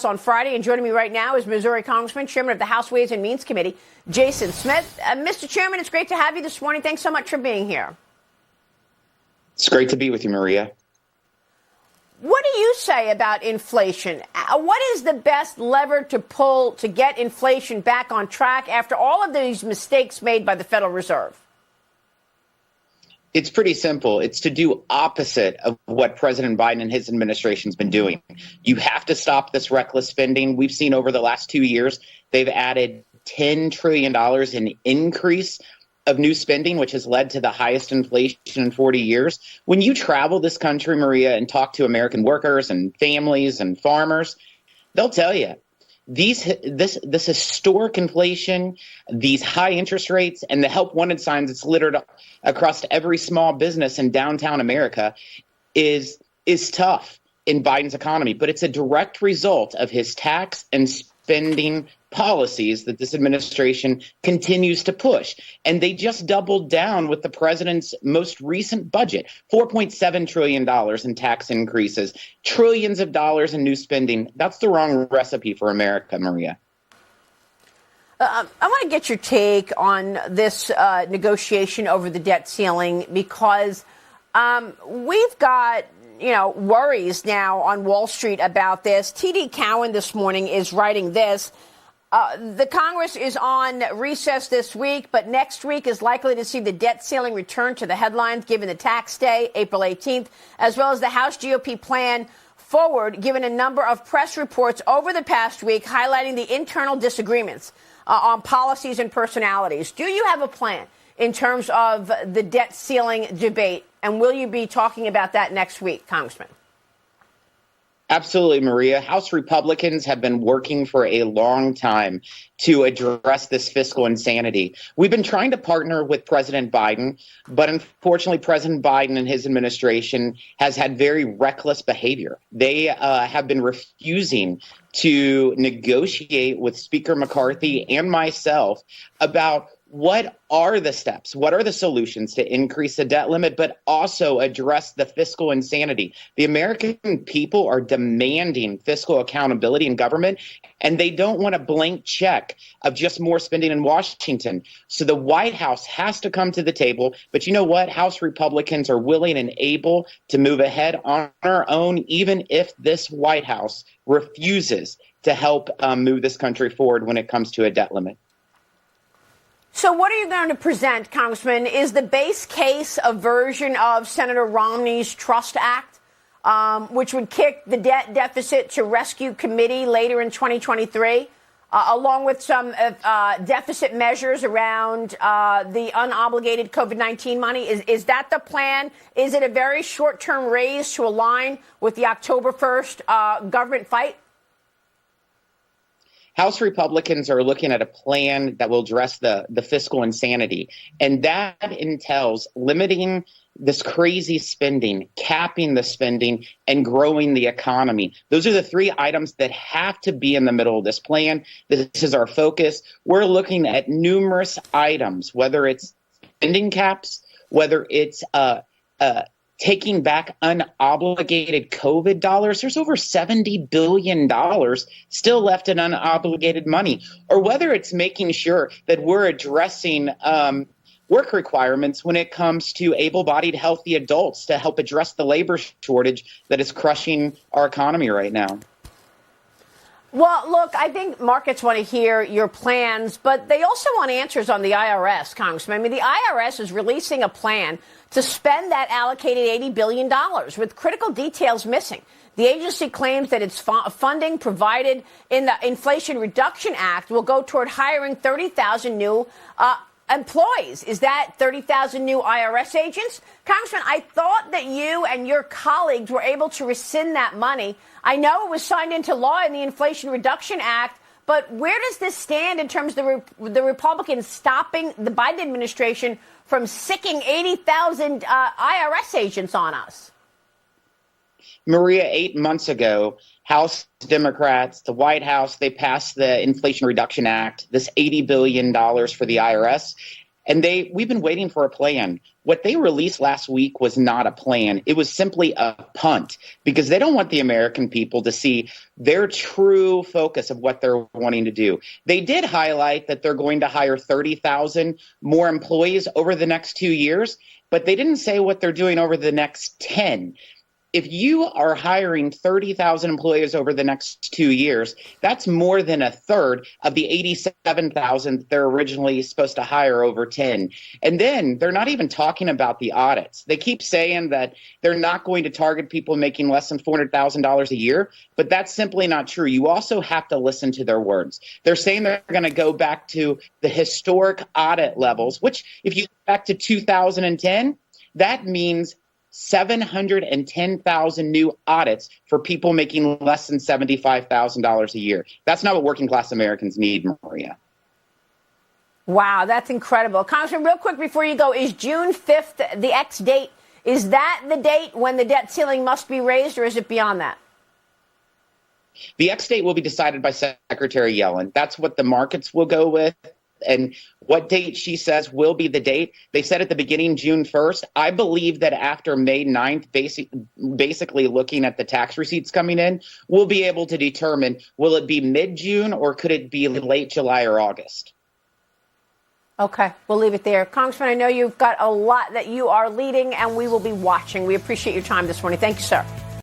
on Friday, and joining me right now is Missouri Congressman, Chairman of the House Ways and Means Committee, Jason Smith. Mr. Chairman, it's great to have you this morning. Thanks so much for being here. It's great to be with you, Maria. What do you say about inflation? What is the best lever to pull to get inflation back on track after all of these mistakes made by the Federal Reserve? It's pretty simple. It's to do opposite of what President Biden and his administration's been doing. You have to stop this reckless spending. We've seen over the last 2 years, they've added $10 trillion in increase of new spending, which has led to the highest inflation in 40 years. When you travel this country, Maria, and talk to American workers and families and farmers, they'll tell you this historic inflation, these high interest rates, and the help wanted signs that's littered across every small business in downtown America is tough in Biden's economy. But it's a direct result of his tax and spending policies that this administration continues to push. And they just doubled down with the president's most recent budget, $4.7 trillion in tax increases, trillions of dollars in new spending. That's the wrong recipe for America, Maria. I want to get your take on this negotiation over the debt ceiling, because we've got worries now on Wall Street about this. TD Cowen this morning is writing this. The Congress is on recess this week, but next week is likely to see the debt ceiling return to the headlines given the tax day, April 18th, as well as the House GOP plan forward, given a number of press reports over the past week highlighting the internal disagreements on policies and personalities. Do you have a plan in terms of the debt ceiling debate? And will you be talking about that next week, Congressman? Absolutely, Maria. House Republicans have been working for a long time to address this fiscal insanity. We've been trying to partner with President Biden, but unfortunately, President Biden and his administration has had very reckless behavior. They have been refusing to negotiate with Speaker McCarthy and myself about what are the steps, what are the solutions to increase the debt limit, but also address the fiscal insanity. The American people are demanding fiscal accountability in government, and they don't want a blank check of just more spending in Washington. So the White House has to come to the table. But you know what? House Republicans are willing and able to move ahead on our own, even if this White House refuses to help move this country forward when it comes to a debt limit. So what are you going to present, Congressman? Is the base case a version of Senator Romney's Trust Act, which would kick the debt deficit to rescue committee later in 2023, along with some deficit measures around the unobligated COVID-19 money? Is that the plan? Is it a very short-term raise to align with the October 1st government fight? House Republicans are looking at a plan that will address the fiscal insanity, and that entails limiting this crazy spending, capping the spending, and growing the economy. Those are the three items that have to be in the middle of this plan. This is our focus. We're looking at numerous items, whether it's spending caps, whether it's taking back unobligated COVID dollars. There's over $70 billion still left in unobligated money, or whether it's making sure that we're addressing work requirements when it comes to able-bodied, healthy adults to help address the labor shortage that is crushing our economy right now. Well, look, I think markets want to hear your plans, but they also want answers on the IRS, Congressman. I mean, the IRS is releasing a plan to spend that allocated $80 billion with critical details missing. The agency claims that its funding provided in the Inflation Reduction Act will go toward hiring 30,000 new employees. Is that 30,000 new IRS agents? Congressman, I thought that you and your colleagues were able to rescind that money. I know it was signed into law in the Inflation Reduction Act, but where does this stand in terms of the Republicans stopping the Biden administration from sicking 80,000 IRS agents on us? Maria, 8 months ago, House Democrats, the White House, they passed the Inflation Reduction Act, this $80 billion for the IRS. And we've been waiting for a plan. What they released last week was not a plan. It was simply a punt because they don't want the American people to see their true focus of what they're wanting to do. They did highlight that they're going to hire 30,000 more employees over the next 2 years, but they didn't say what they're doing over the next 10. If you are hiring 30,000 employees over the next 2 years, that's more than a third of the 87,000 they're originally supposed to hire over 10. And then they're not even talking about the audits. They keep saying that they're not going to target people making less than $400,000 a year, but that's simply not true. You also have to listen to their words. They're saying they're going to go back to the historic audit levels, which if you go back to 2010, that means 710,000 new audits for people making less than $75,000 a year. That's not what working class Americans need, Maria. Wow, that's incredible. Congressman, real quick before you go, is June 5th the X date? Is that the date when the debt ceiling must be raised, or is it beyond that? The X date will be decided by Secretary Yellen. That's what the markets will go with. And what date she says will be the date. They said at the beginning, June 1st. I believe that after May 9th, basically looking at the tax receipts coming in, we'll be able to determine, will it be mid-June or could it be late July or August? Okay, we'll leave it there. Congressman, I know you've got a lot that you are leading, and we will be watching. We appreciate your time this morning. Thank you, sir.